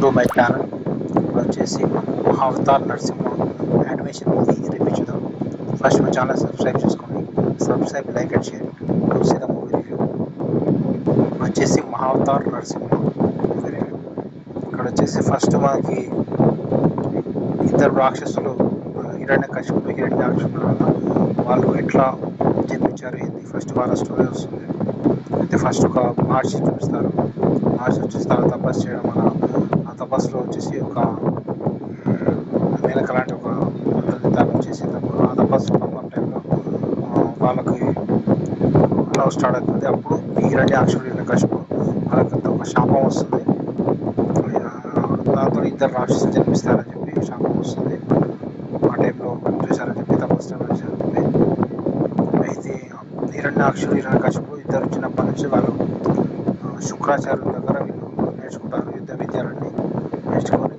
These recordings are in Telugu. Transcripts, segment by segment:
To my channel. ఇప్పుడు వచ్చేసి Avatar Narasimha animation movie review చూద్దాం. ఫస్ట్ మా ఛానల్ సబ్స్క్రైబ్ చేసుకోండి. Subscribe, like and share to see the movie review. వచ్చేసి అవతార్ నరసింహ మూవీ రివ్యూ. ఇక్కడ వచ్చేసి ఫస్ట్ మనకి ఇద్దరు రాక్షసులు హిరణ్యకశిపుడు హిరణ్యాక్షుడు వాళ్ళు ఎట్లా జన్మించారు ఏంది ఫస్ట్ వాళ్ళ స్టోరీ వస్తుంది. అయితే ఫస్ట్ ఒక మహర్షి చూపిస్తారు. మహర్షి వచ్చేసి తన తపస్సు చేయడం వల్ల ఆ తపస్సులో వచ్చేసి ఒక మేనక లాంటి ఒక ఉంటుంది. దాన్ని వచ్చేసి ఆ తపస్సు పంపం టైంలో వాళ్ళకి లవ్ స్టార్ట్ అవుతుంది. అప్పుడు ఈ హిరణ్యాక్షుడు హిరణ్యకశిపుడు వాళ్ళకి ఒక శాపం వస్తుంది. దాంతో ఇద్దరు రాక్షసులు జన్మిస్తారని చెప్పి శాపం వస్తుంది. ఆ టైంలో చూశారని చెప్పి తపస్సు చేశారని చెప్పి. అయితే హిరణ్యాక్షుడు హిరణ్యకశిపుడు ఇద్దరు చిన్నప్పటి నుంచి వాళ్ళు శుక్రాచార్యుల దగ్గర వీళ్ళు నేర్చుకుంటారు. యుద్ధ విద్యలన్నీ నేర్చుకొని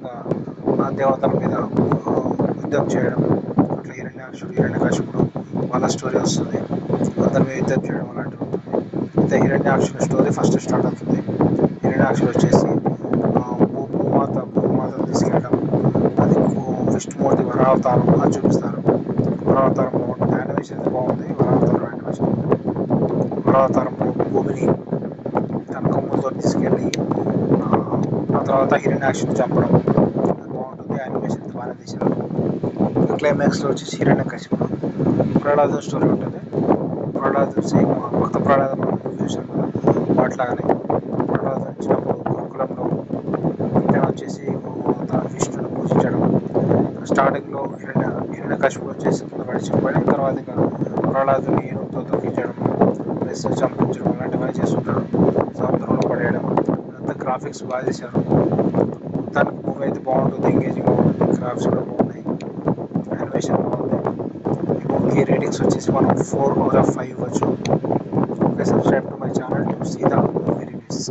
ఆ దేవతల మీద యుద్ధం చేయడం. అట్లా హిరణ్యాక్షుడు హిరణ్యకశిపుడు వాళ్ళ స్టోరీ వస్తుంది. అందరి మీద యుద్ధం చేయడం అలాంటివి ఉంటుంది. అయితే హిరణ్యాక్షుడి స్టోరీ ఫస్ట్ స్టార్ట్ అవుతుంది. హిరణ్యాక్షుడు వచ్చేసి భూమాతను తీసుకెళ్ళడం, అది విష్ణుమూర్తి వరావతారం అని చూపిస్తారు. వరావతారం బాగుంటుంది. యానిమేషన్ అయితే బాగుంది. వరావతారం యానిమేషన్ వరావతారంలో భూమిని తన కొమ్ములతో తీసుకెళ్ళి ఆ తర్వాత హిరణ్యాక్షుని చంపడం బాగుంటుంది. యానిమేషన్ అయితే బాగానే తీశారు. క్లైమాక్స్లో వచ్చేసి హిరణ్యకశిపుడు ప్రహ్లాదుని స్టోరీ ఉంటుంది. ప్రహ్లాదు సేమ్ భక్త ప్రహ్లాదం మనం చూసాం కదా, వాటిలాగానే ప్రహ్లాదు వచ్చినప్పుడు గురుకులంలో తను వచ్చేసి తన విష్ణుని పూజించడం. స్టార్టింగ్లో హిరణ్యకశిపుడు వచ్చేసి నడిచిపోయి తర్వాత ఇంకా ప్రహ్లాదుని ఏనుగుతో తొక్కించడం, ప్లస్ చంపించడం అలాంటివన్నీ చేస్తుంటాడు. సముద్రంలో పడేయడం అంతా గ్రాఫిక్స్ బాగా చేశారు. మొత్తానికి మూవీ అయితే బాగుంటుంది. ఎంగేజింగ్గా ఉంటుంది. గ్రాఫిక్స్ కూడా బాగున్నాయి. యానిమేషన్ బాగుంది. ఈ మూవీకి రేటింగ్స్ వచ్చేసి మనం 4/5 ఇవ్వచ్చు. Okay, subscribe to my channel to see the movie reviews.